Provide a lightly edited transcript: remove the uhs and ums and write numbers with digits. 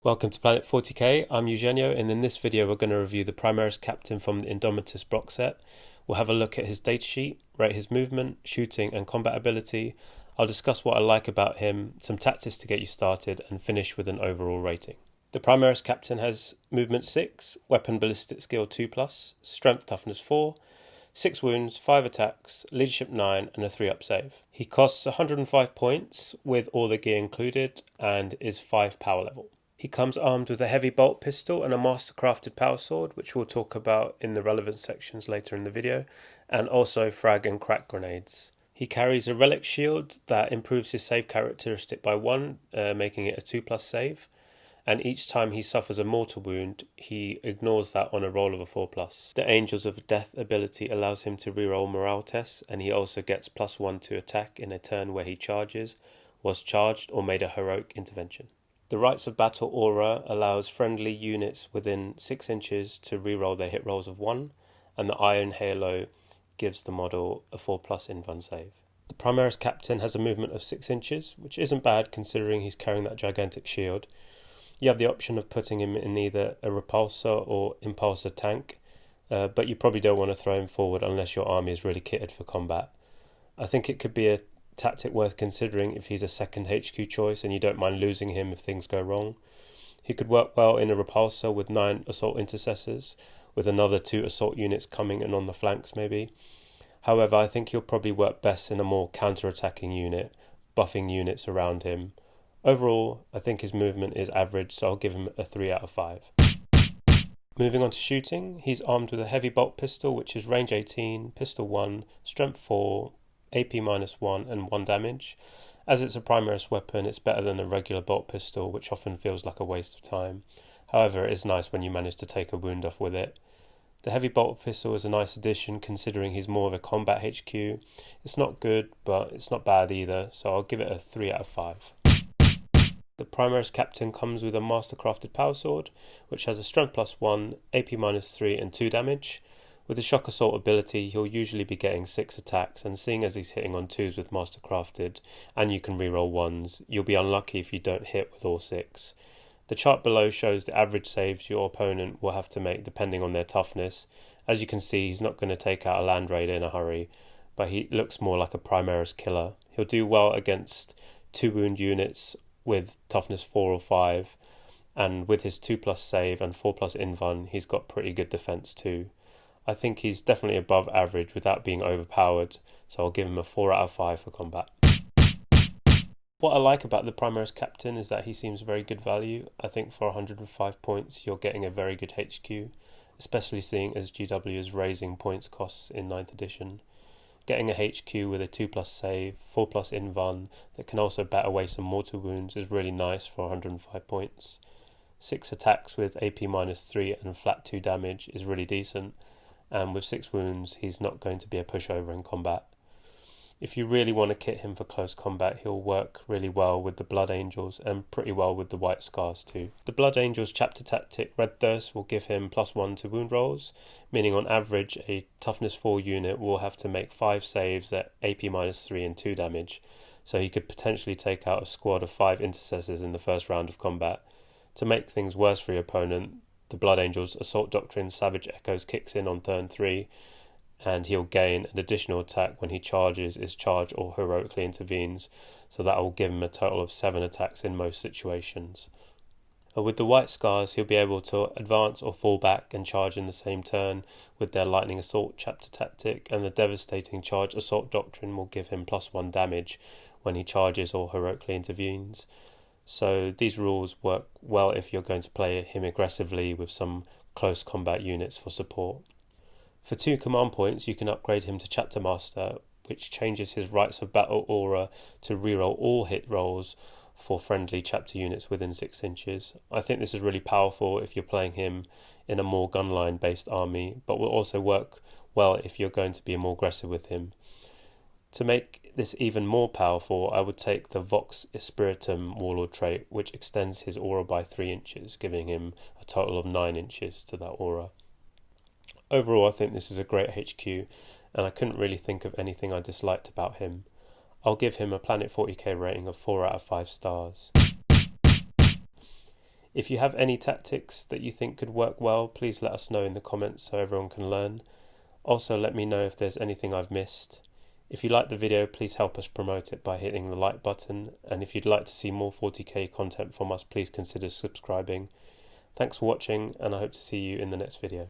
Welcome to Planet 40k, I'm Eugenio, and in this video we're going to review the Primaris Captain from the Indomitus box set. We'll have a look at his datasheet, rate his movement, shooting and combat ability. I'll discuss what I like about him, some tactics to get you started, and finish with an overall rating. The Primaris Captain has movement 6, weapon ballistic skill 2+, strength toughness 4, 6 wounds, 5 attacks, leadership 9 and a 3-up save. He costs 105 points with all the gear included and is 5 power level. He comes armed with a heavy bolt pistol and a mastercrafted power sword, which we'll talk about in the relevant sections later in the video, and also frag and crack grenades. He carries a relic shield that improves his save characteristic by 1, making it a 2+ save, and each time he suffers a mortal wound, he ignores that on a roll of a 4+. The Angels of Death ability allows him to reroll morale tests, and he also gets +1 to attack in a turn where he charges, was charged, or made a heroic intervention. The Rites of Battle aura allows friendly units within 6 inches to reroll their hit rolls of 1, and the Iron Halo gives the model a 4+ invuln save. The Primaris Captain has a movement of 6 inches, which isn't bad considering he's carrying that gigantic shield. You have the option of putting him in either a repulsor or impulsor tank, but you probably don't want to throw him forward unless your army is really kitted for combat. I think it could be a tactic worth considering if he's a second HQ choice and you don't mind losing him if things go wrong. He could work well in a repulsor with 9 assault intercessors, with another 2 assault units coming in on the flanks maybe. However, I think he'll probably work best in a more counter-attacking unit, buffing units around him. Overall, I think his movement is average, so I'll give him a 3 out of 5. Moving on to shooting, he's armed with a heavy bolt pistol, which is range 18, pistol 1, strength 4, AP -1 and 1 damage. As it's a Primaris weapon, it's better than a regular bolt pistol, which often feels like a waste of time. However, it is nice when you manage to take a wound off with it. The heavy bolt pistol is a nice addition considering he's more of a combat HQ. It's not good, but it's not bad either, so I'll give it a 3 out of 5. The Primaris Captain comes with a mastercrafted power sword, which has a strength +1, AP -3 and 2 damage. With the shock assault ability, he'll usually be getting 6 attacks, and seeing as he's hitting on 2s with mastercrafted, and you can reroll 1s, you'll be unlucky if you don't hit with all 6. The chart below shows the average saves your opponent will have to make depending on their toughness. As you can see, he's not going to take out a land raider in a hurry, but he looks more like a Primaris killer. He'll do well against 2 wound units with toughness 4 or 5, and with his 2+ save and 4+ invuln, he's got pretty good defense too. I think he's definitely above average without being overpowered, so I'll give him a 4 out of 5 for combat. What I like about the Primaris Captain is that he seems very good value. I think for 105 points you're getting a very good HQ, especially seeing as GW is raising points costs in 9th edition. Getting a HQ with a 2+ save, 4+ invuln that can also bat away some mortal wounds is really nice for 105 points. 6 attacks with AP -3 and flat 2 damage is really decent, and with 6 wounds he's not going to be a pushover in combat. If you really want to kit him for close combat, he'll work really well with the Blood Angels and pretty well with the White Scars too. The Blood Angels chapter tactic Red Thirst will give him +1 to wound rolls, meaning on average a toughness 4 unit will have to make 5 saves at AP -3 and 2 damage, so he could potentially take out a squad of 5 intercessors in the first round of combat. To make things worse for your opponent, the Blood Angels Assault Doctrine Savage Echoes kicks in on turn 3, and he'll gain an additional attack when he charges, is charged or heroically intervenes, so that will give him a total of 7 attacks in most situations. With the White Scars, he'll be able to advance or fall back and charge in the same turn with their Lightning Assault chapter tactic, and the Devastating Charge Assault Doctrine will give him +1 damage when he charges or heroically intervenes. So these rules work well if you're going to play him aggressively with some close combat units for support. For 2 command points you can upgrade him to Chapter Master, which changes his Rites of Battle aura to reroll all hit rolls for friendly chapter units within 6 inches. I think this is really powerful if you're playing him in a more gunline based army, but will also work well if you're going to be more aggressive with him. To make this even more powerful, I would take the Vox Spiritum Warlord trait, which extends his aura by 3 inches, giving him a total of 9 inches to that aura. Overall, I think this is a great HQ, and I couldn't really think of anything I disliked about him. I'll give him a Planet 40k rating of 4 out of 5 stars. If you have any tactics that you think could work well, please let us know in the comments so everyone can learn. Also, let me know if there's anything I've missed. If you like the video, please help us promote it by hitting the like button, and if you'd like to see more 40k content from us, please consider subscribing. Thanks for watching, and I hope to see you in the next video.